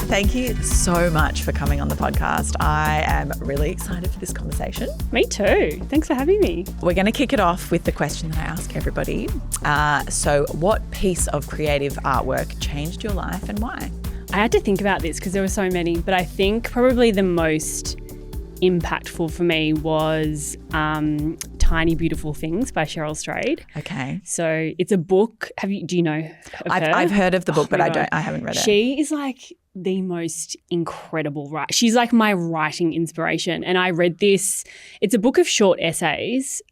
thank you so much for coming on the podcast. I am really excited for this conversation. Me too. Thanks for having me. We're going to kick it off with the question that I ask everybody. So what piece of creative artwork changed your life and why? I had to think about this because there were so many, but I think probably the most impactful for me was Tiny Beautiful Things by Cheryl Strayed. Okay. So it's a book. Do you know of her? I've heard of the book, but I haven't read it. She is like the most incredible writer. She's like my writing inspiration. And I read this. It's a book of short essays.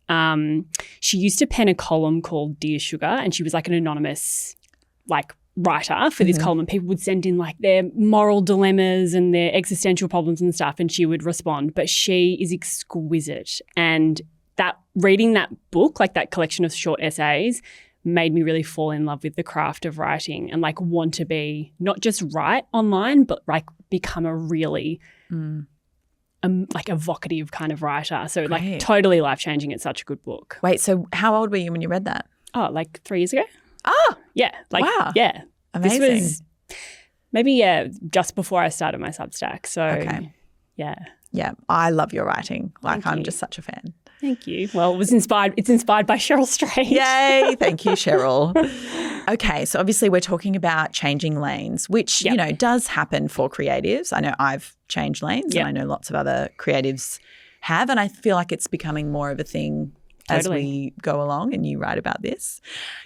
She used to pen a column called Dear Sugar, and she was like an anonymous writer for this column, and people would send in like their moral dilemmas and their existential problems and stuff, and she would respond. But she is exquisite, and reading that book, like that collection of short essays, made me really fall in love with the craft of writing and like want to be not just write online, but like become a really like evocative kind of writer. So like totally life-changing. It's such a good book. Wait, so how old were you when you read that? Oh, like 3 years ago. Oh, yeah. Wow. Yeah. Amazing. This was maybe, just before I started my Substack. So, yeah. Yeah, I love your writing. I'm just such a fan. Thank you. Well, it's inspired by Cheryl Strayed. Yay. Thank you, Cheryl. Okay, so obviously we're talking about changing lanes, which, you know, does happen for creatives. I know I've changed lanes and I know lots of other creatives have, and I feel like it's becoming more of a thing as we go along, and you write about this.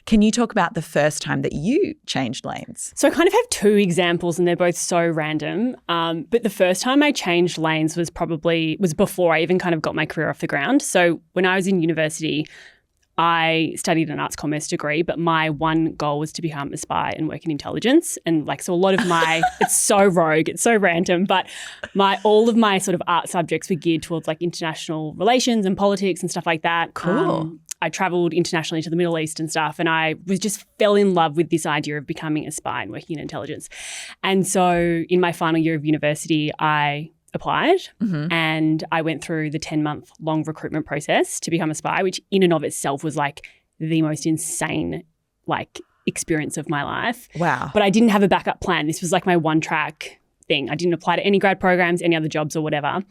Can you talk about the first time that you changed lanes? So I kind of have two examples, and they're both so random. But the first time I changed lanes was before I even kind of got my career off the ground. So when I was in university, I studied an arts commerce degree, but my one goal was to become a spy and work in intelligence. And so a lot of my, it's so rogue, it's so random, but all of my sort of art subjects were geared towards like international relations and politics and stuff like that. Cool. I traveled internationally to the Middle East and stuff, and I just fell in love with this idea of becoming a spy and working in intelligence. And so in my final year of university, I applied and I went through the 10-month long recruitment process to become a spy, which in and of itself was like the most insane like experience of my life. Wow. But I didn't have a backup plan. This was like my one track thing. I didn't apply to any grad programs, any other jobs or whatever.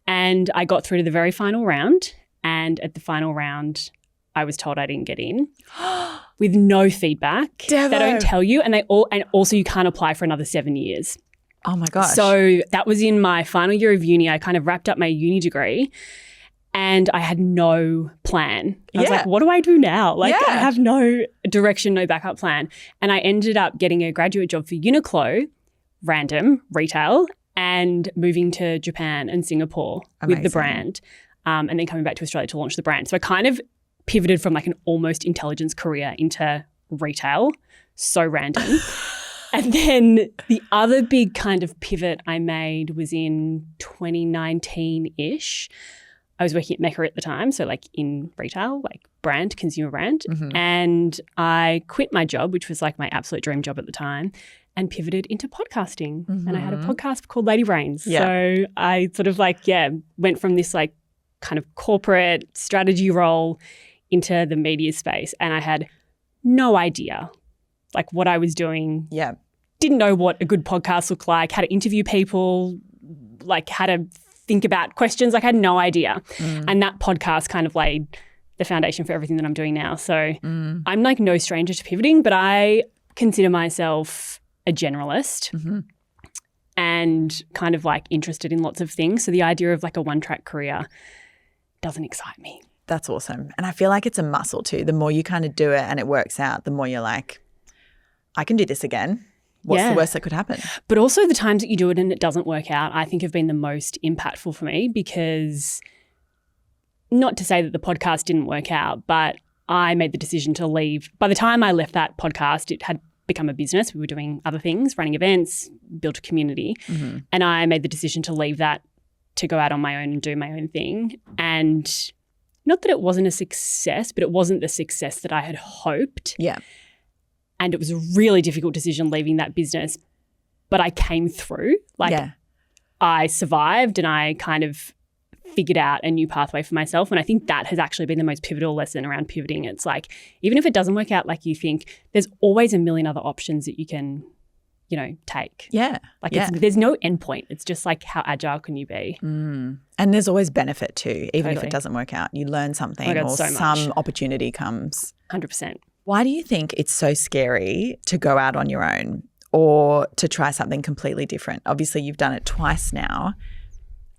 And I got through to the very final round, and at the final round I was told I didn't get in with no feedback. Devo. They don't tell you, and also you can't apply for another 7 years. Oh my gosh. So that was in my final year of uni. I kind of wrapped up my uni degree and I had no plan. I was like, what do I do now? I have no direction, no backup plan. And I ended up getting a graduate job for Uniqlo, random, retail, and moving to Japan and Singapore with the brand, and then coming back to Australia to launch the brand. So I kind of pivoted from like an almost intelligence career into retail. So random. And then the other big kind of pivot I made was in 2019-ish. I was working at Mack at the time, so like in retail, like brand, consumer brand. And I quit my job, which was like my absolute dream job at the time, and pivoted into podcasting. And I had a podcast called Lady Brains. So I sort of went from this like kind of corporate strategy role into the media space, and I had no idea like what I was doing. Yeah. Didn't know what a good podcast looked like, how to interview people, like how to think about questions. Like I had no idea. And that podcast kind of laid the foundation for everything that I'm doing now. So I'm like no stranger to pivoting, but I consider myself a generalist and kind of like interested in lots of things. So the idea of like a one-track career doesn't excite me. That's awesome. And I feel like it's a muscle too. The more you kind of do it and it works out, the more you're like, I can do this again. What's the worst that could happen? But also the times that you do it and it doesn't work out, I think have been the most impactful for me, because not to say that the podcast didn't work out, but I made the decision to leave. By the time I left that podcast, it had become a business. We were doing other things, running events, built a community. And I made the decision to leave that to go out on my own and do my own thing. And not that it wasn't a success, but it wasn't the success that I had hoped. Yeah. And it was a really difficult decision leaving that business, but I came through. I survived and I kind of figured out a new pathway for myself. And I think that has actually been the most pivotal lesson around pivoting. It's like, even if it doesn't work out like you think, there's always a million other options that you can take. Yeah. Like there's no end point. It's just like how agile can you be? And there's always benefit too, even if Totally. it doesn't work out. You learn something God, or so some much. opportunity comes. 100%. Why do you think it's so scary to go out on your own or to try something completely different? Obviously, you've done it twice now.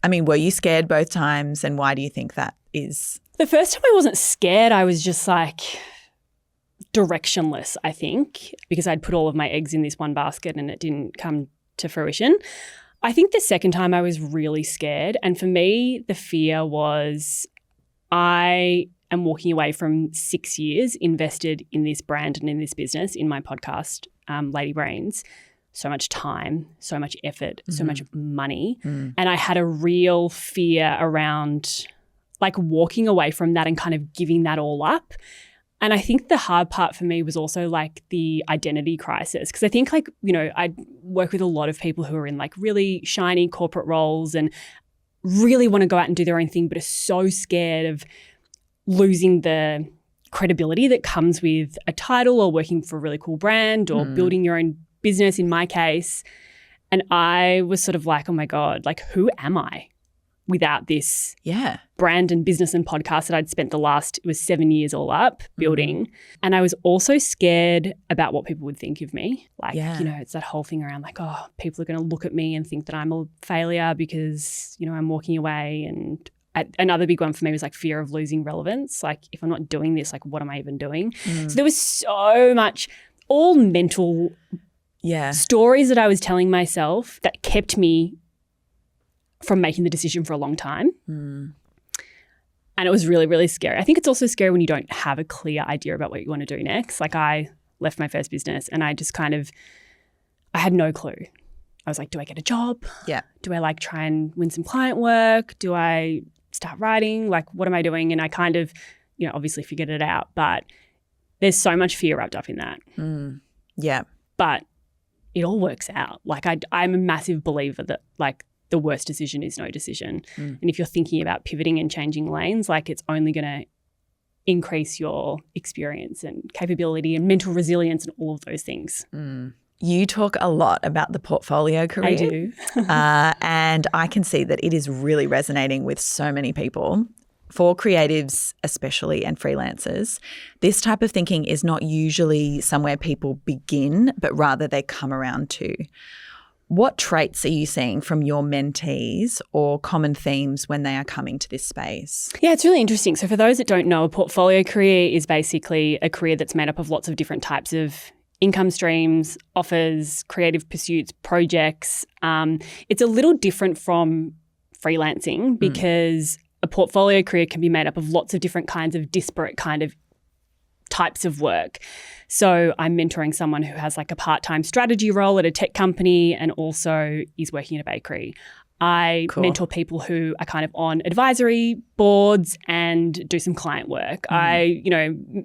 I mean, were you scared both times, and why do you think that is? The first time I wasn't scared. I was just like directionless, I think, because I'd put all of my eggs in this one basket and it didn't come to fruition. I think the second time I was really scared. And for me, the fear was I am walking away from 6 years invested in this brand and in this business, in my podcast, Lady Brains. So much time, so much effort, so much money. And I had a real fear around like walking away from that and kind of giving that all up. And I think the hard part for me was also like the identity crisis, because I think like, I work with a lot of people who are in like really shiny corporate roles and really want to go out and do their own thing, but are so scared of losing the credibility that comes with a title or working for a really cool brand or building your own business in my case. And I was sort of like, oh my God, like who am I without this brand and business and podcast that I'd spent it was 7 years all up building. And I was also scared about what people would think of me. Like, it's that whole thing around like, oh, people are going to look at me and think that I'm a failure because, I'm walking away. And another big one for me was like fear of losing relevance. Like if I'm not doing this, like what am I even doing? So there was so much, all mental stories that I was telling myself that kept me from making the decision for a long time. And it was really, really scary. I think it's also scary when you don't have a clear idea about what you want to do next. Like I left my first business and I just I had no clue. I was like, do I get a job? Yeah. Do I like try and win some client work? Do I start writing? Like what am I doing? And I kind of, obviously figured it out, but there's so much fear wrapped up in that. Yeah. But it all works out. Like I'm a massive believer that like the worst decision is no decision. And if you're thinking about pivoting and changing lanes, like it's only going to increase your experience and capability and mental resilience and all of those things. You talk a lot about the portfolio career. I do. And I can see that it is really resonating with so many people. For creatives especially and freelancers, this type of thinking is not usually somewhere people begin, but rather they come around to. What traits are you seeing from your mentees or common themes when they are coming to this space? Yeah, it's really interesting. So for those that don't know, a portfolio career is basically a career that's made up of lots of different types of income streams, offers, creative pursuits, projects. It's a little different from freelancing because a portfolio career can be made up of lots of different kinds of disparate kind of types of work. So I'm mentoring someone who has like a part-time strategy role at a tech company and also is working at a bakery. I mentor people who are kind of on advisory boards and do some client work. I,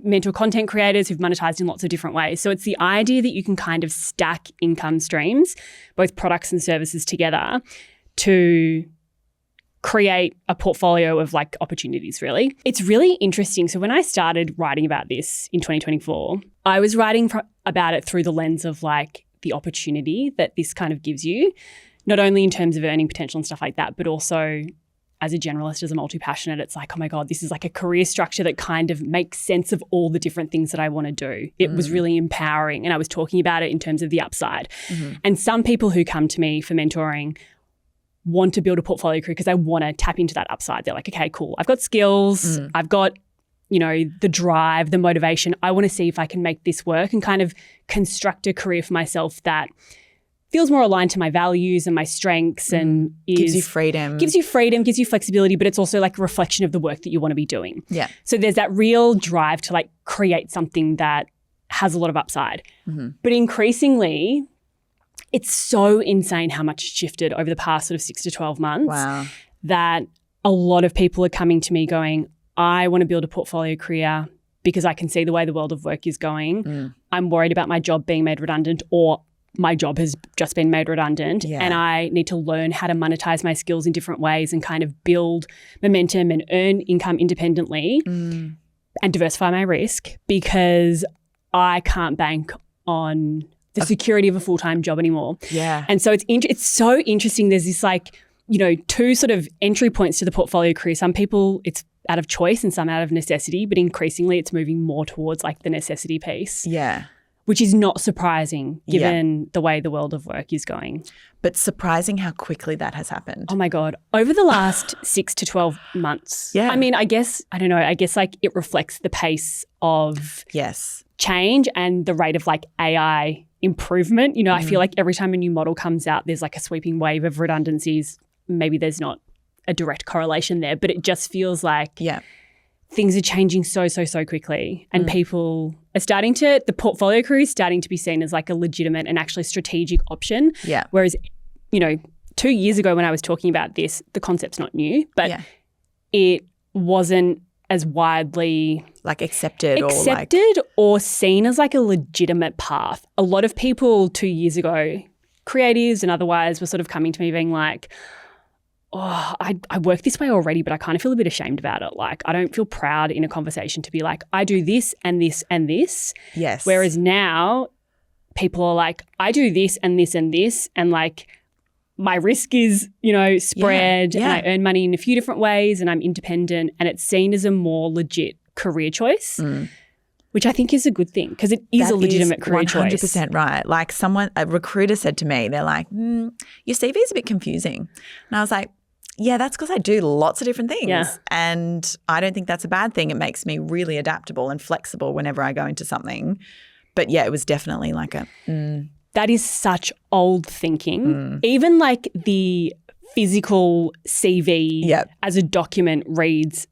mentor content creators who've monetized in lots of different ways. So it's the idea that you can kind of stack income streams, both products and services together to create a portfolio of like opportunities, really. It's really interesting. So when I started writing about this in 2024, I was writing about it through the lens of like the opportunity that this kind of gives you, not only in terms of earning potential and stuff like that, but also as a generalist, as a multi-passionate, it's like, oh my God, this is like a career structure that kind of makes sense of all the different things that I want to do. It was really empowering. And I was talking about it in terms of the upside. And some people who come to me for mentoring want to build a portfolio career because they want to tap into that upside. They're like, okay, cool. I've got skills. I've got, the drive, the motivation. I want to see if I can make this work and kind of construct a career for myself that feels more aligned to my values and my strengths and gives you freedom. Gives you flexibility, but it's also like a reflection of the work that you want to be doing. Yeah. So there's that real drive to like create something that has a lot of upside. But increasingly, it's so insane how much it's shifted over the past sort of 6 to 12 months that a lot of people are coming to me going, I want to build a portfolio career because I can see the way the world of work is going. I'm worried about my job being made redundant or my job has just been made redundant and I need to learn how to monetize my skills in different ways and kind of build momentum and earn income independently and diversify my risk because I can't bank on the security of a full-time job anymore. Yeah. And so it's so interesting. There's this like, you know, two sort of entry points to the portfolio career. Some people it's out of choice and some out of necessity, but increasingly it's moving more towards like the necessity piece. Yeah. Which is not surprising given the way the world of work is going. But surprising how quickly that has happened. Oh my God. Over the last 6 to 12 months. Yeah. I mean, I guess like it reflects the pace of change and the rate of like AI improvement. You know, I feel like every time a new model comes out, there's like a sweeping wave of redundancies. Maybe there's not a direct correlation there, but it just feels like things are changing so quickly and people are the portfolio career is starting to be seen as like a legitimate and actually strategic option. Yeah. Whereas, you know, 2 years ago when I was talking about this, the concept's not new, but it wasn't as widely like accepted or seen as like a legitimate path. A lot of people 2 years ago, creatives and otherwise, were sort of coming to me being like, oh, I work this way already, but I kind of feel a bit ashamed about it. Like, I don't feel proud in a conversation to be like, I do this and this and this. Yes. Whereas now people are like, I do this and this and this, and like my risk is, you know, spread and I earn money in a few different ways and I'm independent, and it's seen as a more legit career choice. Which I think is a good thing because it is a legitimate career choice. 100% right. Like a recruiter said to me, they're like, your CV is a bit confusing. And I was like, yeah, that's because I do lots of different things. Yeah. And I don't think that's a bad thing. It makes me really adaptable and flexible whenever I go into something. But yeah, it was definitely like That is such old thinking. Even like the physical CV as a document reads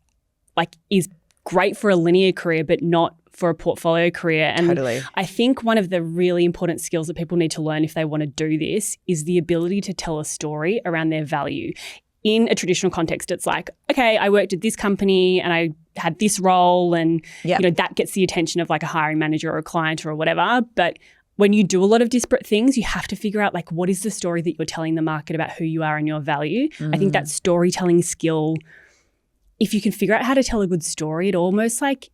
like is great for a linear career, but not for a portfolio career. And I think one of the really important skills that people need to learn if they want to do this is the ability to tell a story around their value. In a traditional context, it's like, okay, I worked at this company and I had this role and you know, that gets the attention of like a hiring manager or a client or whatever. But when you do a lot of disparate things, you have to figure out like what is the story that you're telling the market about who you are and your value. I think that storytelling skill, if you can figure out how to tell a good story, it almost like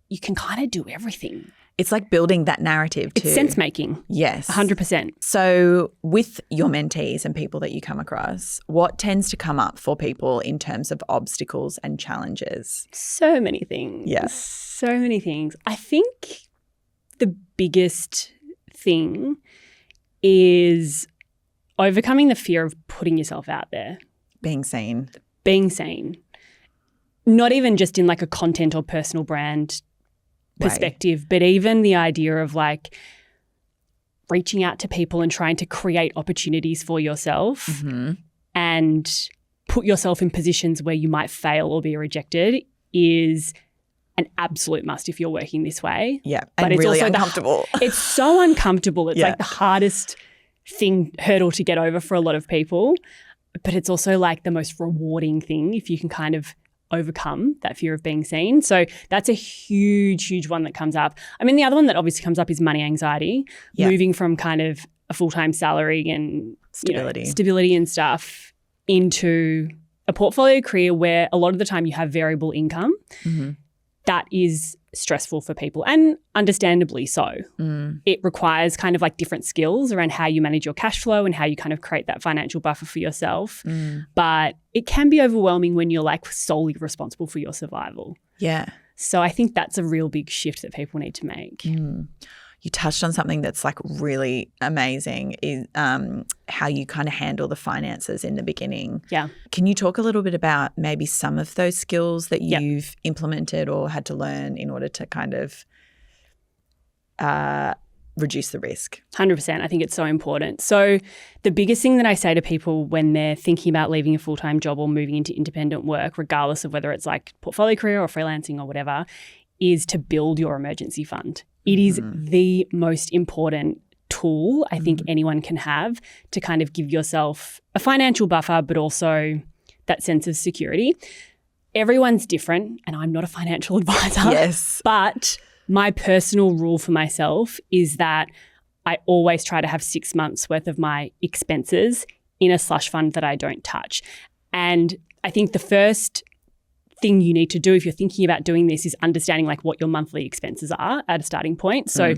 you can kind of do everything. It's like building that narrative too. It's sense making. Yes. 100%. So with your mentees and people that you come across, what tends to come up for people in terms of obstacles and challenges? So many things. Yes. So many things. I think the biggest thing is overcoming the fear of putting yourself out there. Being seen. Not even just in like a content or personal brand perspective, but even the idea of like reaching out to people and trying to create opportunities for yourself and put yourself in positions where you might fail or be rejected is an absolute must if you're working this way. Yeah, and it's really also uncomfortable. It's so uncomfortable. It's like the hardest hurdle to get over for a lot of people, but it's also like the most rewarding thing if you can kind of overcome that fear of being seen. So that's a huge one that comes up. I mean, the other one that obviously comes up is money anxiety, moving from kind of a full-time salary and stability and stuff into a portfolio career where a lot of the time you have variable income. That is stressful for people and understandably so. It requires kind of like different skills around how you manage your cash flow and how you kind of create that financial buffer for yourself. But it can be overwhelming when you're like solely responsible for your survival. Yeah. So I think that's a real big shift that people need to make. You touched on something that's like really amazing is how you kind of handle the finances in the beginning. Yeah. Can you talk a little bit about maybe some of those skills that you've implemented or had to learn in order to kind of reduce the risk? 100%. I think it's so important. So the biggest thing that I say to people when they're thinking about leaving a full-time job or moving into independent work, regardless of whether it's like portfolio career or freelancing or whatever, is to build your emergency fund. It is the most important tool I think anyone can have to kind of give yourself a financial buffer, but also that sense of security. Everyone's different, and I'm not a financial advisor. Yes. But my personal rule for myself is that I always try to have 6 months worth of my expenses in a slush fund that I don't touch. And I think the first thing you need to do if you're thinking about doing this is understanding like what your monthly expenses are at a starting point. So,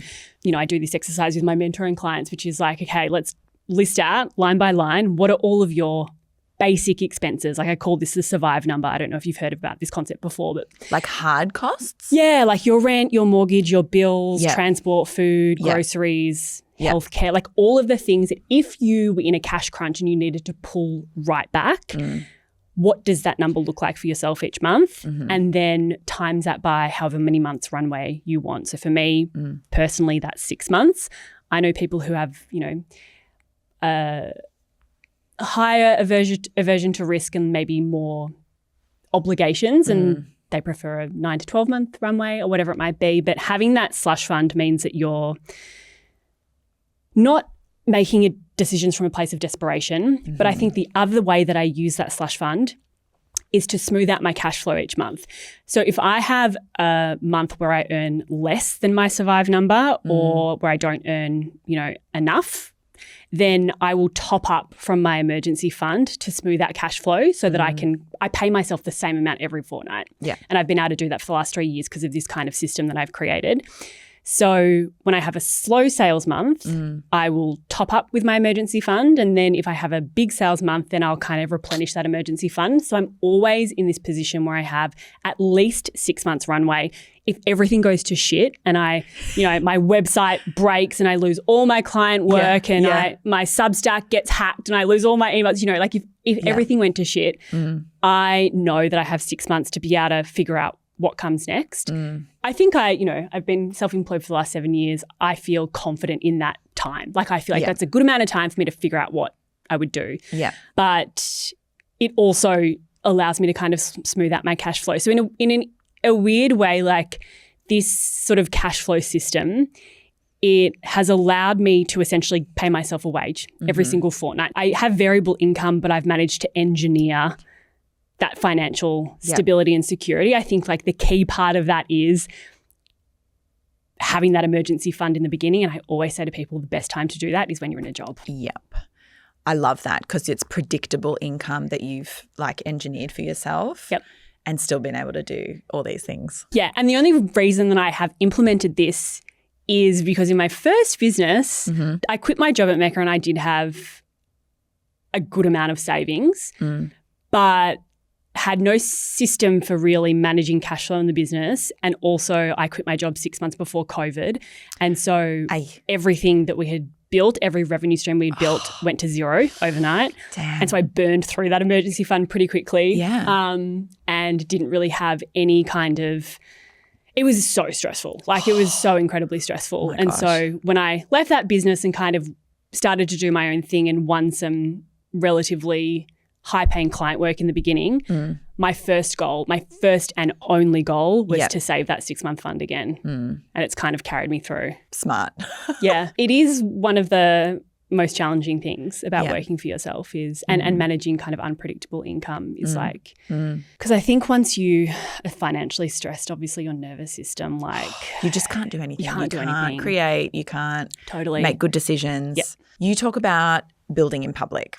I do this exercise with my mentoring clients, which is like, okay, let's list out line by line, what are all of your basic expenses? Like I call this the survive number. I don't know if you've heard about this concept before, but like hard costs? Yeah, like your rent, your mortgage, your bills, transport, food, groceries, healthcare, like all of the things that if you were in a cash crunch and you needed to pull right back, what does that number look like for yourself each month? And then times that by however many months runway you want. So for me, personally, that's 6 months. I know people who have, a higher aversion to risk and maybe more obligations and they prefer a 9 to 12 month runway or whatever it might be. But having that slush fund means that you're not making decisions from a place of desperation. But I think the other way that I use that slush fund is to smooth out my cash flow each month. So if I have a month where I earn less than my survive number or where I don't earn, enough, then I will top up from my emergency fund to smooth out cash flow so that I pay myself the same amount every fortnight. Yeah. And I've been able to do that for the last 3 years because of this kind of system that I've created. So when I have a slow sales month, I will top up with my emergency fund. And then if I have a big sales month, then I'll kind of replenish that emergency fund. So I'm always in this position where I have at least 6 months runway. If everything goes to shit and my website breaks and I lose all my client work and my Substack gets hacked and I lose all my emails, like if everything went to shit, I know that I have 6 months to be able to figure out what comes next. I think I've been self-employed for the last 7 years. I feel confident in that time. Like I feel like that's a good amount of time for me to figure out what I would do. Yeah. But it also allows me to kind of smooth out my cash flow. So in a weird way, like this sort of cash flow system, it has allowed me to essentially pay myself a wage every single fortnight. I have variable income, but I've managed to engineer that financial stability and security. I think like the key part of that is having that emergency fund in the beginning. And I always say to people the best time to do that is when you're in a job. Yep. I love that because it's predictable income that you've like engineered for yourself. Yep. And still been able to do all these things. Yeah. And the only reason that I have implemented this is because in my first business, I quit my job at Mecca and I did have a good amount of savings, but had no system for really managing cash flow in the business. And also I quit my job 6 months before COVID. And so everything that we had built, every revenue stream we built went to zero overnight. Damn. And so I burned through that emergency fund pretty quickly and didn't really have any kind of – it was so stressful. Like it was so incredibly stressful. And so when I left that business and kind of started to do my own thing and won some relatively high-paying client work in the beginning, my first and only goal was to save that 6 month fund again. And it's kind of carried me through. Smart. Yeah. It is one of the most challenging things about working for yourself is and managing kind of unpredictable income is like because I think once you are financially stressed, obviously your nervous system like you just can't do anything. You can't create, you can't make good decisions. Yep. You talk about building in public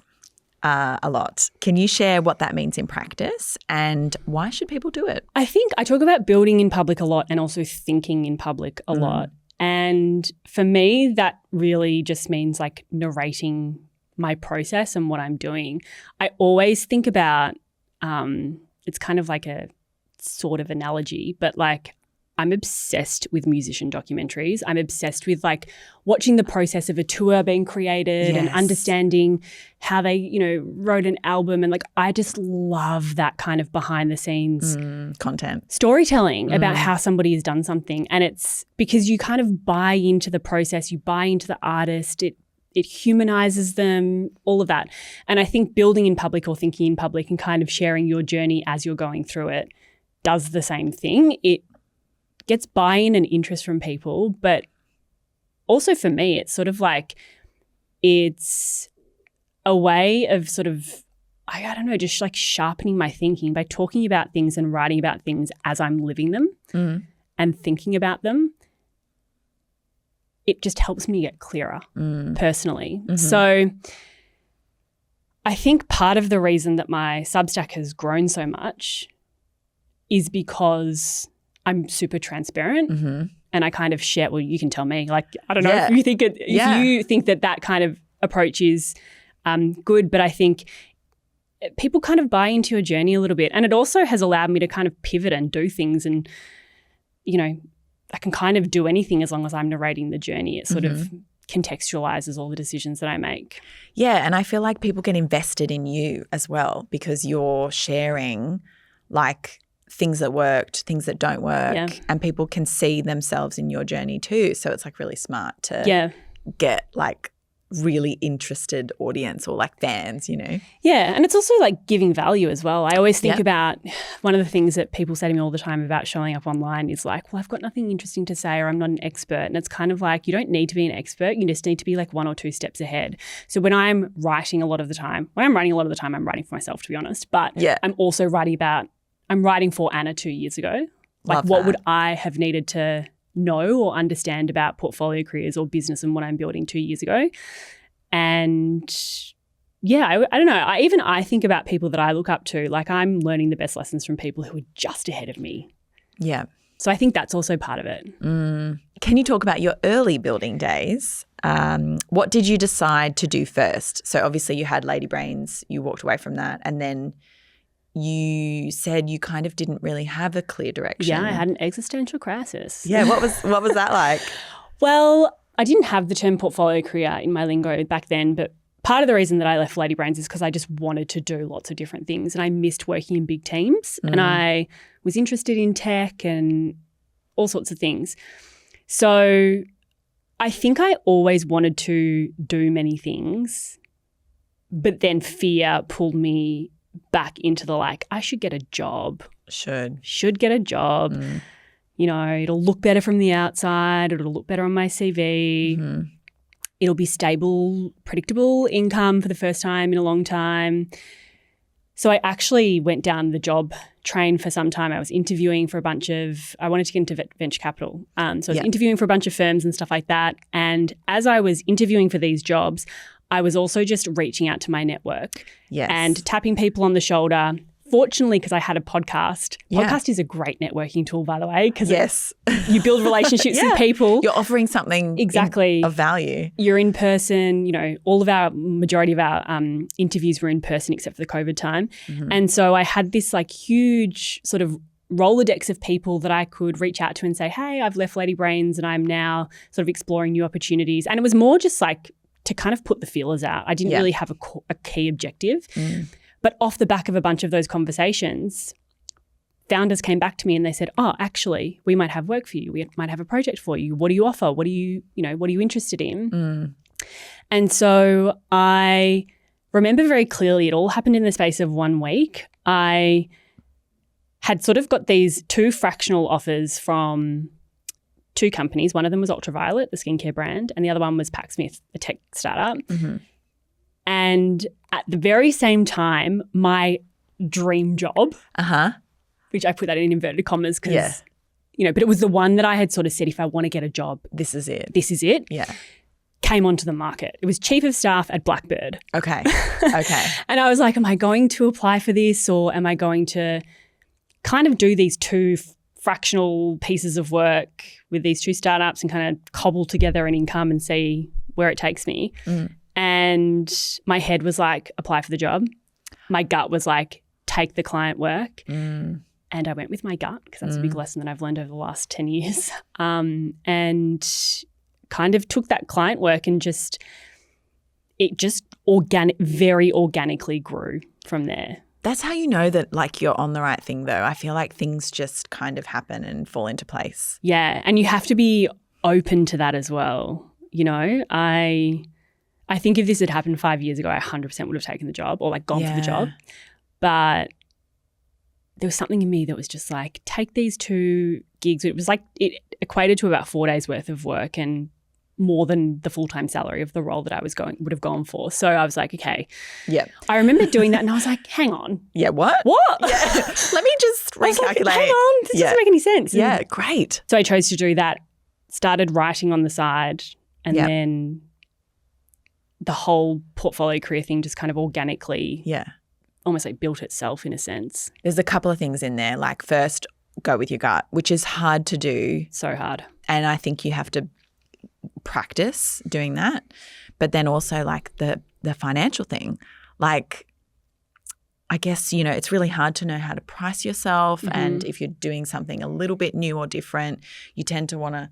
a lot. Can you share what that means in practice and why should people do it? I think I talk about building in public a lot and also thinking in public a lot. And for me, that really just means like narrating my process and what I'm doing. I always think about, it's kind of like a sort of analogy, but like I'm obsessed with musician documentaries. I'm obsessed with like watching the process of a tour being created and understanding how they, wrote an album. And like I just love that kind of behind the scenes content. Storytelling about how somebody has done something. And it's because you kind of buy into the process, you buy into the artist, it humanizes them, all of that. And I think building in public or thinking in public and kind of sharing your journey as you're going through it does the same thing. It gets buy-in and interest from people, but also for me, it's sort of like it's a way of sort of, I don't know, just like sharpening my thinking by talking about things and writing about things as I'm living them and thinking about them. It just helps me get clearer personally. So I think part of the reason that my Substack has grown so much is because I'm super transparent and I kind of share, well, you can tell me, like, I don't know if you think you think that kind of approach is good, but I think people kind of buy into your journey a little bit. And it also has allowed me to kind of pivot and do things, and, you know, I can kind of do anything as long as I'm narrating the journey. It sort of contextualizes all the decisions that I make. Yeah, and I feel like people get invested in you as well because you're sharing like things that worked, things that don't work, and people can see themselves in your journey too. So it's like really smart to get like really interested audience or like fans, you know? Yeah, and it's also like giving value as well. I always think about one of the things that people say to me all the time about showing up online is like, well, I've got nothing interesting to say or I'm not an expert. And it's kind of like you don't need to be an expert. You just need to be like 1 or 2 steps ahead. So when I'm writing a lot of the time, I'm writing for myself, to be honest. But I'm also I'm writing for Anna 2 years ago. Like what would I have needed to know or understand about portfolio careers or business and what I'm building 2 years ago? And I don't know. I think about people that I look up to. Like I'm learning the best lessons from people who are just ahead of me. Yeah. So I think that's also part of it. Can you talk about your early building days? What did you decide to do first? So obviously you had Lady Brains, you walked away from that, and then you said you kind of didn't really have a clear direction. Yeah, I had an existential crisis. Yeah, what was that like? Well, I didn't have the term portfolio career in my lingo back then, but part of the reason that I left Lady Brains is because I just wanted to do lots of different things and I missed working in big teams and I was interested in tech and all sorts of things. So I think I always wanted to do many things, but then fear pulled me back into the like, I should get a job. Should get a job. You know, it'll look better from the outside. It'll look better on my CV. It'll be stable, predictable income for the first time in a long time. So I actually went down the job train for some time. I was interviewing for I wanted to get into venture capital. So I was interviewing for a bunch of firms and stuff like that. And as I was interviewing for these jobs, I was also just reaching out to my network and tapping people on the shoulder. Fortunately, because I had a podcast. Podcast is a great networking tool, by the way, because you build relationships with people. You're offering something of value. You're in person. You know, majority of our interviews were in person except for the COVID time. And so I had this like huge sort of Rolodex of people that I could reach out to and say, hey, I've left Lady Brains and I'm now sort of exploring new opportunities. And it was more just like to kind of put the feelers out. I didn't really have a key objective. But off the back of a bunch of those conversations, founders came back to me and they said, oh, actually, we might have work for you. We might have a project for you. What do you offer? What are you interested in? And so I remember very clearly it all happened in the space of 1 week. I had sort of got these 2 fractional offers from 2 companies. One of them was Ultraviolet, the skincare brand, and the other one was Packsmith, a tech startup. And at the very same time, my dream job, which I put that in inverted commas because, but it was the one that I had sort of said, if I want to get a job, this is it. Came onto the market. It was chief of staff at Blackbird. Okay. And I was like, am I going to apply for this or am I going to kind of do these 2 fractional pieces of work with these 2 startups and kind of cobble together an income and see where it takes me? And my head was like, apply for the job. My gut was like, take the client work. And I went with my gut because that's a big lesson that I've learned over the last 10 years. And kind of took that client work and it just very organically grew from there. That's how you know that like you're on the right thing though. I feel like things just kind of happen and fall into place. Yeah. And you have to be open to that as well. You know, I think if this had happened 5 years ago, I 100% would have taken the job or like gone for the job. But there was something in me that was just like, take these 2 gigs. It was like it equated to about 4 days worth of work and more than the full-time salary of the role that I would have gone for. So I was like, okay. Yeah. I remember doing that and I was like, hang on. Yeah, what? Yeah. Let me just recalculate. Like, hang on. This doesn't make any sense. Yeah, great. So I chose to do that, started writing on the side and then the whole portfolio career thing just kind of organically almost like built itself in a sense. There's a couple of things in there. Like first, go with your gut, which is hard to do. So hard. And I think you have to practice doing that. But then also like the financial thing, like I guess, you know, it's really hard to know how to price yourself. Mm-hmm. And if you're doing something a little bit new or different, you tend to want to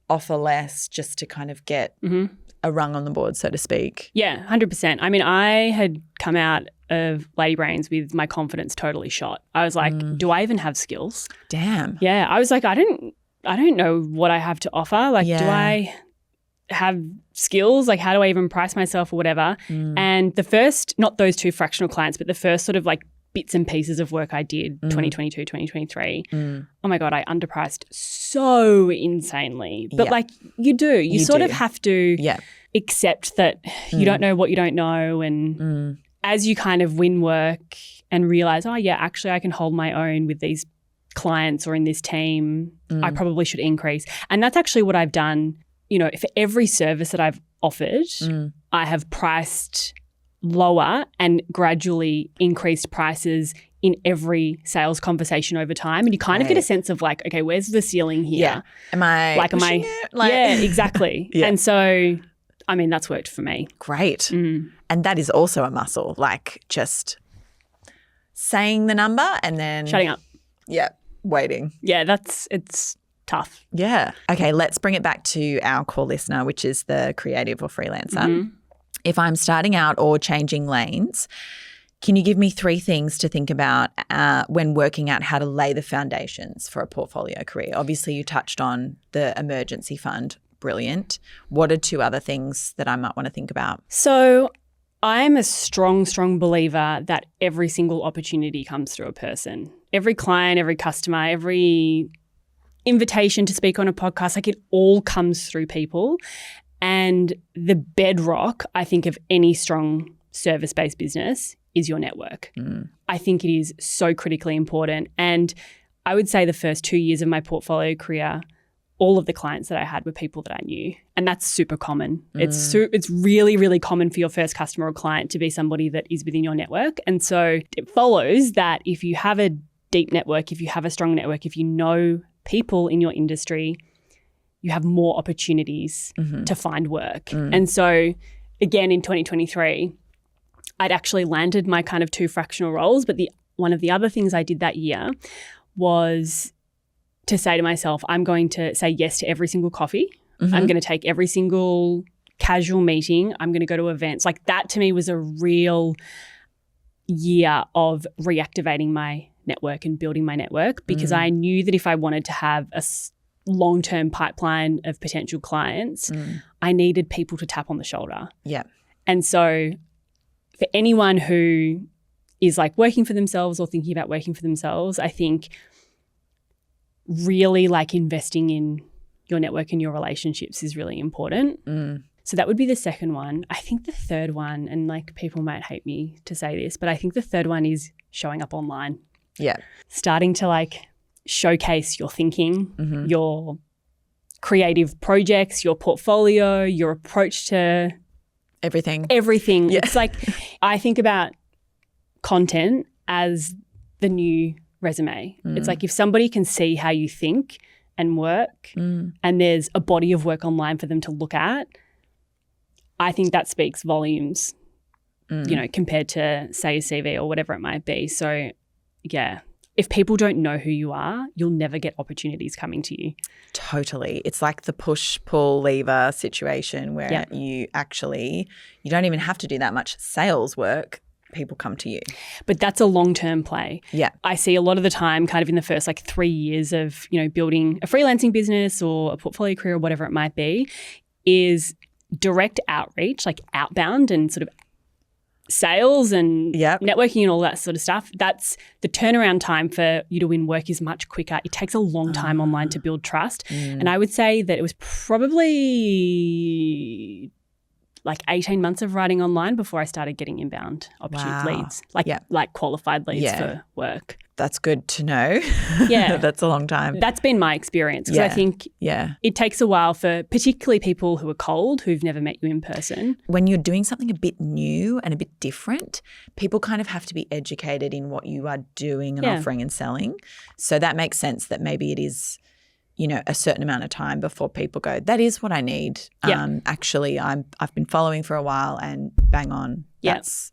offer less just to kind of get a rung on the board, so to speak. Yeah, 100%. I mean, I had come out of Lady Brains with my confidence totally shot. I was like, do I even have skills? Damn. Yeah, I was like, I don't know what I have to offer. Like, do I have skills? Like, how do I even price myself or whatever? And the first, not those two fractional clients, but the first sort of like bits and pieces of work I did, 2022, 2023, oh my God, I underpriced so insanely. But like you do. You sort of have to accept that you don't know what you don't know. And as you kind of win work and realize, oh yeah, actually I can hold my own with these clients or in this team, I probably should increase. And that's actually what I've done. You know, for every service that I've offered, I have priced lower and gradually increased prices in every sales conversation over time. And you kind of get a sense of like, okay, where's the ceiling here? Yeah. Am I yeah, exactly. And so, I mean, that's worked for me. Great. And that is also a muscle, like just saying the number and then shutting up. Yeah. Waiting. Yeah, it's tough. Yeah. Okay, let's bring it back to our core listener, which is the creative or freelancer. If I'm starting out or changing lanes, can you give me 3 things to think about when working out how to lay the foundations for a portfolio career? Obviously, you touched on the emergency fund. Brilliant. What are 2 other things that I might want to think about? So I'm a strong, strong believer that every single opportunity comes through a person. Every client, every customer, every invitation to speak on a podcast, like it all comes through people. And the bedrock, I think, of any strong service-based business is your network. I think it is so critically important. And I would say the first 2 years of my portfolio career, all of the clients that I had were people that I knew. And that's super common. It's really, really common for your first customer or client to be somebody that is within your network. And so it follows that if you have a deep network, if you have a strong network, if you know people in your industry, you have more opportunities to find work. And so again, in 2023, I'd actually landed my kind of 2 fractional roles, but one of the other things I did that year was to say to myself, I'm going to say yes to every single coffee. I'm going to take every single casual meeting. I'm going to go to events. Like that to me was a real year of reactivating my network and building my network, because I knew that if I wanted to have a long-term pipeline of potential clients, I needed people to tap on the shoulder. Yeah. And so for anyone who is like working for themselves or thinking about working for themselves, I think really like investing in your network and your relationships is really important. So that would be the second one. I think the third one, and like people might hate me to say this, but I think the third one is showing up online. Yeah. Starting to like showcase your thinking, your creative projects, your portfolio, your approach to everything. Yeah. It's like I think about content as the new resume. It's like if somebody can see how you think and work and there's a body of work online for them to look at, I think that speaks volumes, you know, compared to say a CV or whatever it might be. So yeah, if people don't know who you are, you'll never get opportunities coming to you. Totally. It's like the push, pull, lever situation where you don't even have to do that much sales work. People come to you. But that's a long-term play. Yeah. I see a lot of the time kind of in the first like 3 years of, you know, building a freelancing business or a portfolio career or whatever it might be, is direct outreach, like outbound and sort of sales and networking and all that sort of stuff. That's the turnaround time for you to win work is much quicker. It takes a long time online to build trust. And I would say that it was probably like 18 months of writing online before I started getting inbound opportunity leads, like qualified leads for work. That's good to know. Yeah. That's a long time. That's been my experience because I think it takes a while for particularly people who are cold, who've never met you in person. When you're doing something a bit new and a bit different, people kind of have to be educated in what you are doing and offering and selling. So that makes sense that maybe it is, you know, a certain amount of time before people go, that is what I need. Actually, I've been following for a while and bang on. It's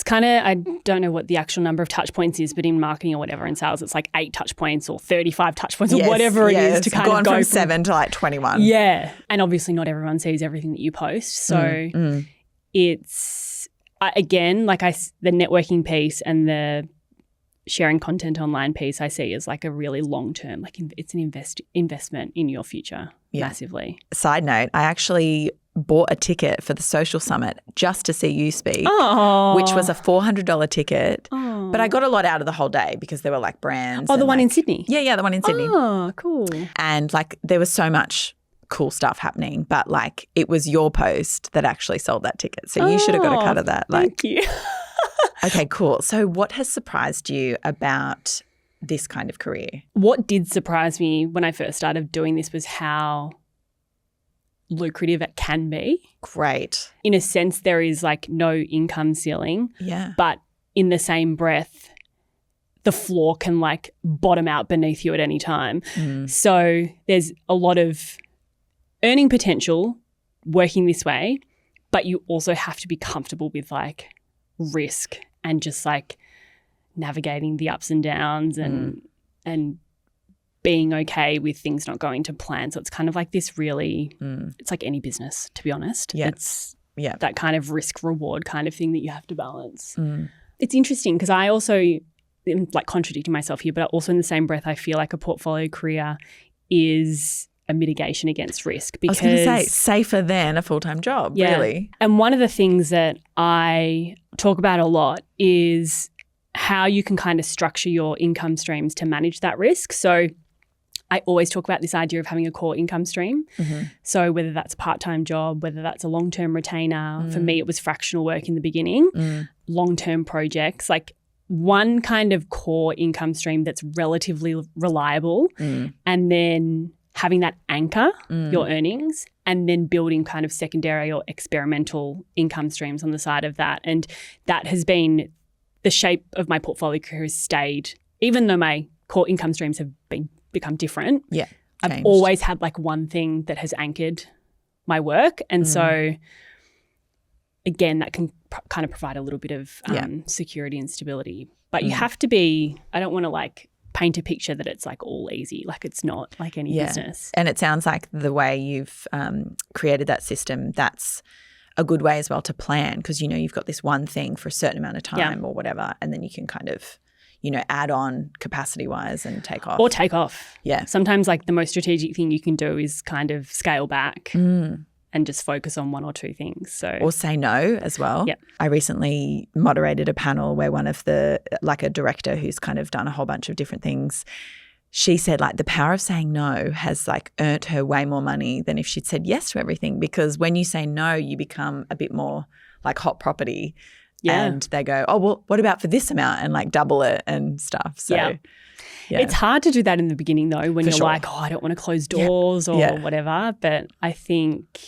kind of, I don't know what the actual number of touch points is, but in marketing or whatever in sales, it's like 8 touch points or 35 touch points or whatever it is to kind of go from 7 to like 21. Yeah. And obviously not everyone sees everything that you post. So it's, again, like the networking piece and the sharing content online piece I see as like a really long-term, like it's an investment in your future massively. Side note, I actually bought a ticket for the social summit just to see you speak, which was a $400 ticket. But I got a lot out of the whole day because there were like brands. Oh, the one in Sydney? Yeah, the one in Sydney. Oh, cool. And like there was so much cool stuff happening, but like it was your post that actually sold that ticket. So you should have got a cut of that. Thank you. Okay, cool. So what has surprised you about this kind of career? What did surprise me when I first started doing this was how lucrative it can be. Great. In a sense, there is like no income ceiling. Yeah. But in the same breath, the floor can like bottom out beneath you at any time. So there's a lot of earning potential working this way, but you also have to be comfortable with like risk and just like navigating the ups and downs and being okay with things not going to plan. So it's kind of like this really, it's like any business, to be honest. Yeah. It's that kind of risk reward kind of thing that you have to balance. It's interesting because I also am like contradicting myself here, but also in the same breath, I feel like a portfolio career is a mitigation against risk because I was going to say safer than a full-time job, really. And one of the things that I talk about a lot is how you can kind of structure your income streams to manage that risk. So I always talk about this idea of having a core income stream. So whether that's a part-time job, whether that's a long-term retainer, for me it was fractional work in the beginning, long-term projects, like one kind of core income stream that's relatively reliable and then having that anchor your earnings and then building kind of secondary or experimental income streams on the side of that. And that has been the shape of my portfolio career has stayed, even though my core income streams have become different. Yeah. I've always had like one thing that has anchored my work. And so again, that can kind of provide a little bit of security and stability. But you have to be, I don't want to like paint a picture that it's like all easy. Like it's not like any business. And it sounds like the way you've created that system, that's a good way as well to plan because, you know, you've got this one thing for a certain amount of time or whatever, and then you can kind of, you know, add on capacity-wise and take off. Or take off. Yeah. Sometimes like the most strategic thing you can do is kind of scale back and just focus on one or two things. So or say no as well. Yep. I recently moderated a panel where one of the, like a director who's kind of done a whole bunch of different things, she said like the power of saying no has like earned her way more money than if she'd said yes to everything because when you say no, you become a bit more like hot property. Yeah. And they go, oh, well, what about for this amount and like double it and stuff. So it's hard to do that in the beginning though when you're like, oh, I don't want to close doors or whatever. But I think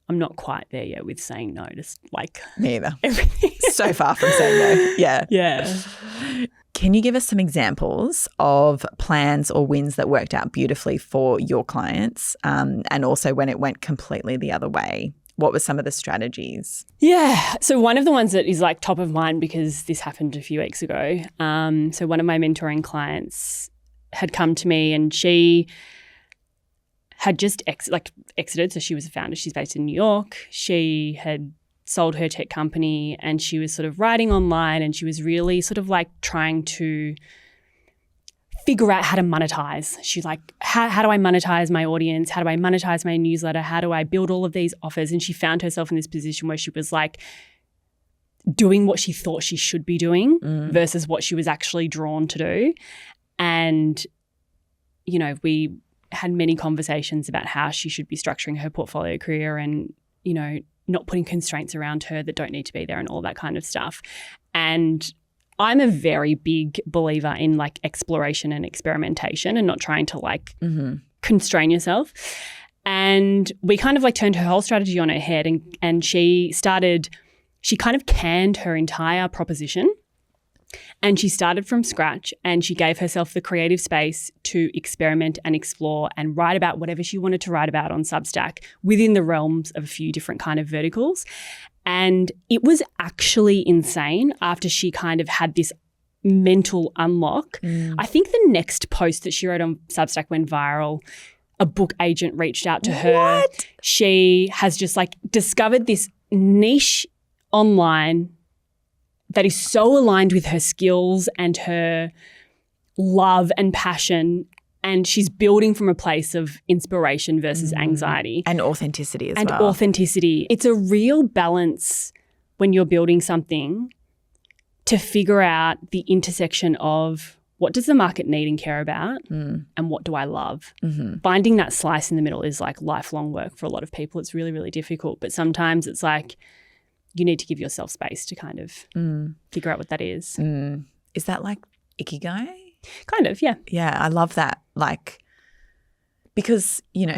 I'm not quite there yet with saying no, just like me either. Everything. So far from saying no. Yeah. Yeah. Can you give us some examples of plans or wins that worked out beautifully for your clients and also when it went completely the other way? What were some of the strategies? Yeah. So one of the ones that is like top of mind because this happened a few weeks ago. So one of my mentoring clients had come to me and she had just exited. So she was a founder. She's based in New York. She had sold her tech company and she was sort of writing online and she was really sort of like trying to figure out how to monetize. She's like, how do I monetize my audience? How do I monetize my newsletter? How do I build all of these offers? And she found herself in this position where she was like doing what she thought she should be doing versus what she was actually drawn to do. And, you know, we had many conversations about how she should be structuring her portfolio career and, you know, not putting constraints around her that don't need to be there and all that kind of stuff. And I'm a very big believer in like exploration and experimentation and not trying to like constrain yourself. And we kind of like turned her whole strategy on her head, and she kind of canned her entire proposition, and she started from scratch, and she gave herself the creative space to experiment and explore and write about whatever she wanted to write about on Substack within the realms of a few different kind of verticals. And it was actually insane after she kind of had this mental unlock. I think the next post that she wrote on Substack went viral. A book agent reached out to her. What? She has just like discovered this niche online that is so aligned with her skills and her love and passion. And she's building from a place of inspiration versus anxiety. And authenticity as well. And authenticity. It's a real balance when you're building something to figure out the intersection of what does the market need and care about and what do I love? Finding that slice in the middle is like lifelong work for a lot of people. It's really, really difficult. But sometimes it's like you need to give yourself space to kind of figure out what that is. Is that like Ikigai? Kind of, yeah. Yeah, I love that. Like, because, you know,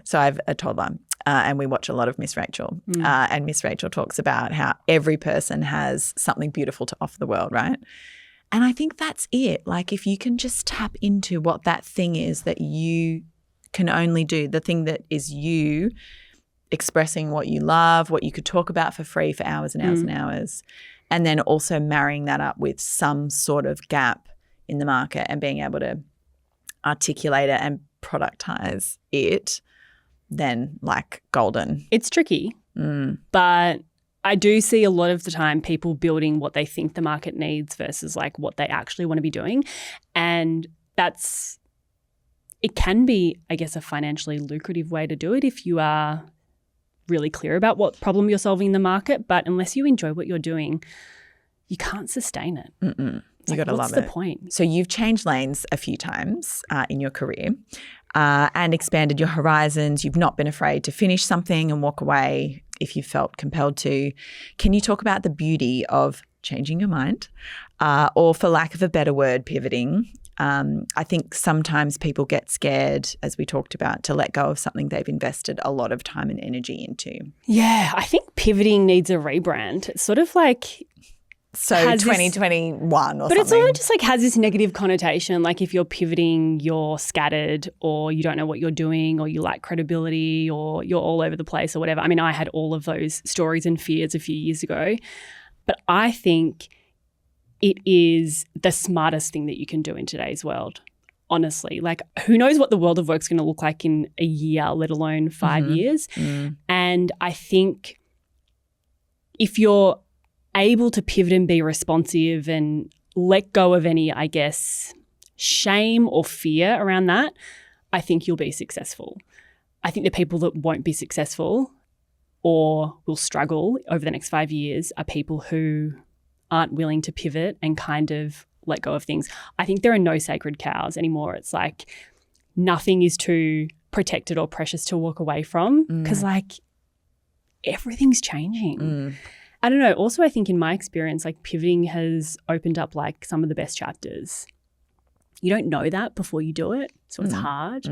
so I have a toddler and we watch a lot of Miss Rachel and Miss Rachel talks about how every person has something beautiful to offer the world, right? And I think that's it. Like if you can just tap into what that thing is that you can only do, the thing that is you expressing what you love, what you could talk about for free for hours and hours and hours, and then also marrying that up with some sort of gap in the market and being able to articulate it and productize it, then like golden. It's tricky, but I do see a lot of the time people building what they think the market needs versus like what they actually want to be doing. And it can be, I guess, a financially lucrative way to do it if you are really clear about what problem you're solving in the market. But unless you enjoy what you're doing, you can't sustain it. You got to love it. What's the point? So you've changed lanes a few times in your career and expanded your horizons. You've not been afraid to finish something and walk away if you felt compelled to. Can you talk about the beauty of changing your mind or, for lack of a better word, pivoting? I think sometimes people get scared, as we talked about, to let go of something they've invested a lot of time and energy into. Yeah, I think pivoting needs a rebrand. It's sort of like So 2021 or something. But it's all just like has this negative connotation. Like if you're pivoting, you're scattered or you don't know what you're doing or you lack credibility or you're all over the place or whatever. I mean, I had all of those stories and fears a few years ago. But I think it is the smartest thing that you can do in today's world, honestly. Like who knows what the world of work is going to look like in a year, let alone 5 years. And I think if you're able to pivot and be responsive and let go of any, I guess, shame or fear around that, I think you'll be successful. I think the people that won't be successful or will struggle over the next 5 years are people who aren't willing to pivot and kind of let go of things. I think there are no sacred cows anymore. It's like nothing is too protected or precious to walk away from because like everything's changing. I don't know. Also, I think in my experience, like pivoting has opened up like some of the best chapters. You don't know that before you do it, so it's hard.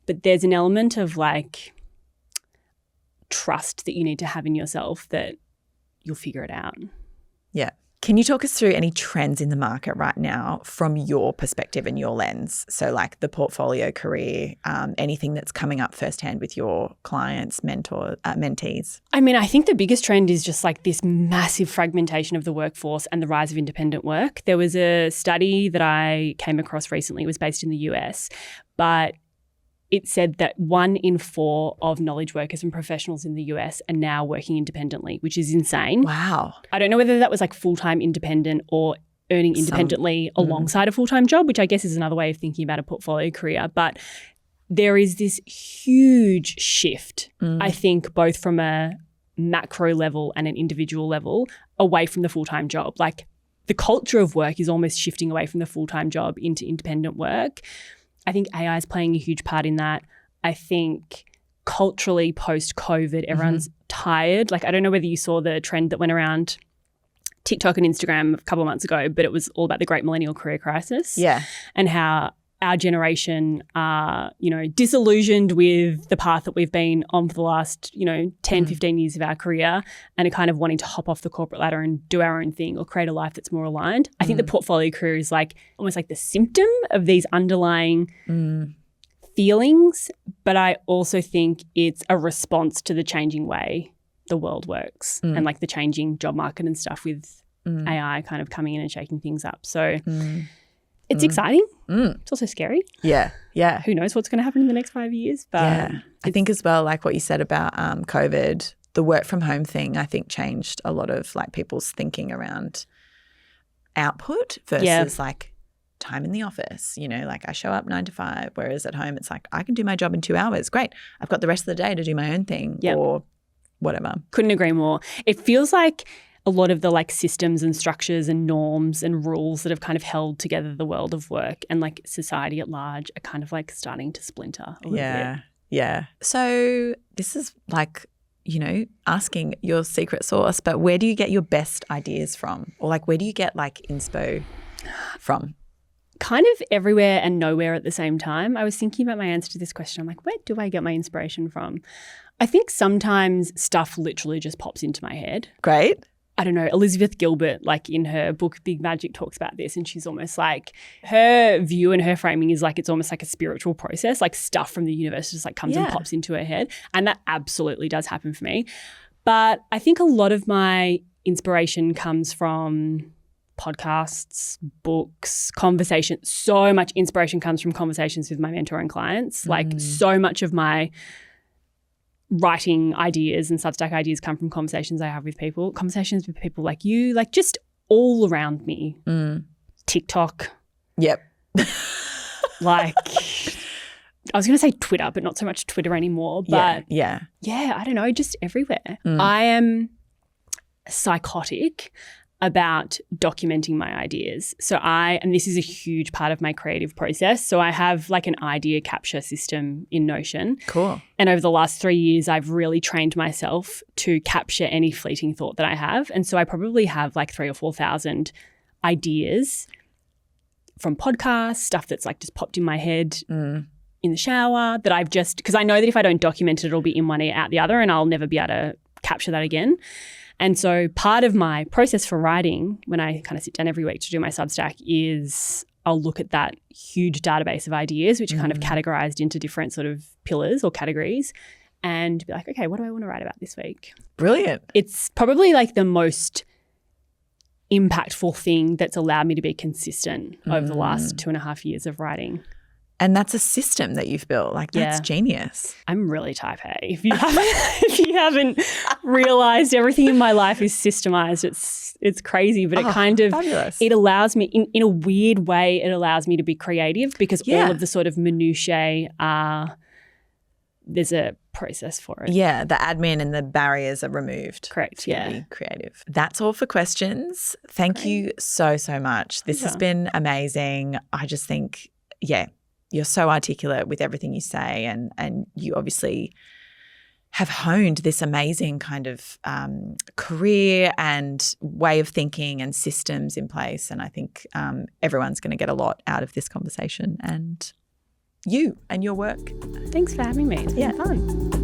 But there's an element of like trust that you need to have in yourself that you'll figure it out. Yeah. Can you talk us through any trends in the market right now from your perspective and your lens? So like the portfolio career, anything that's coming up firsthand with your clients, mentees? I mean, I think the biggest trend is just like this massive fragmentation of the workforce and the rise of independent work. There was a study that I came across recently. It was based in the US, but it said that 1 in 4 of knowledge workers and professionals in the US are now working independently, which is insane. Wow. I don't know whether that was like full-time independent or earning independently alongside a full-time job, which I guess is another way of thinking about a portfolio career. But there is this huge shift, I think, both from a macro level and an individual level away from the full-time job. Like the culture of work is almost shifting away from the full-time job into independent work. I think AI is playing a huge part in that. I think culturally post-COVID, everyone's tired. Like I don't know whether you saw the trend that went around TikTok and Instagram a couple of months ago, but it was all about the great millennial career crisis. Yeah. And how our generation are, disillusioned with the path that we've been on for the last, 10, 15 years of our career and are kind of wanting to hop off the corporate ladder and do our own thing or create a life that's more aligned. I think the portfolio career is like almost like the symptom of these underlying feelings, but I also think it's a response to the changing way the world works and like the changing job market and stuff with AI kind of coming in and shaking things up. So it's exciting. It's also scary. Yeah, yeah. Who knows what's going to happen in the next 5 years? But I think as well, like what you said about COVID, the work from home thing, I think changed a lot of like people's thinking around output versus like time in the office. Like I show up 9 to 5, whereas at home it's like I can do my job in 2 hours. Great. I've got the rest of the day to do my own thing or whatever. Couldn't agree more. It feels like a lot of the like systems and structures and norms and rules that have kind of held together the world of work and like society at large are kind of like starting to splinter a little bit. Yeah. So this is like, asking your secret sauce, but where do you get your best ideas from? Or like where do you get like inspo from? Kind of everywhere and nowhere at the same time. I was thinking about my answer to this question. I'm like, where do I get my inspiration from? I think sometimes stuff literally just pops into my head. Great. I don't know, Elizabeth Gilbert, like in her book Big Magic, talks about this, and she's almost like her view and her framing is like it's almost like a spiritual process, like stuff from the universe just like comes and pops into her head, and that absolutely does happen for me. But I think a lot of my inspiration comes from podcasts, books, conversations. So much inspiration comes from conversations with my mentoring clients. Like so much of my writing ideas and Substack ideas come from conversations I have with people, conversations with people like you, like just all around me. TikTok. Yep. Like I was going to say Twitter, but not so much Twitter anymore. But yeah, I don't know, just everywhere. I am psychotic about documenting my ideas. And this is a huge part of my creative process. So I have like an idea capture system in Notion. Cool. And over the last 3 years, I've really trained myself to capture any fleeting thought that I have. And so I probably have like 3,000 or 4,000 ideas from podcasts, stuff that's like just popped in my head in the shower that I've just, because I know that if I don't document it, it'll be in one ear out the other and I'll never be able to capture that again. And so part of my process for writing when I kind of sit down every week to do my Substack is I'll look at that huge database of ideas, which are kind of categorized into different sort of pillars or categories, and be like, okay, what do I want to write about this week? Brilliant. It's probably like the most impactful thing that's allowed me to be consistent over the last 2.5 years of writing. And that's a system that you've built. Like that's genius. I'm really type A. If you haven't realized everything in my life is systemized, it's crazy. But it kind of fabulous. It allows me in a weird way. It allows me to be creative because all of the sort of minutiae there's a process for it. Yeah, the admin and the barriers are removed. Correct. To be creative. That's all for questions. Thank you so much. This has been amazing. I just think, you're so articulate with everything you say and you obviously have honed this amazing kind of career and way of thinking and systems in place. And I think everyone's going to get a lot out of this conversation and you and your work. Thanks for having me. It's been fun.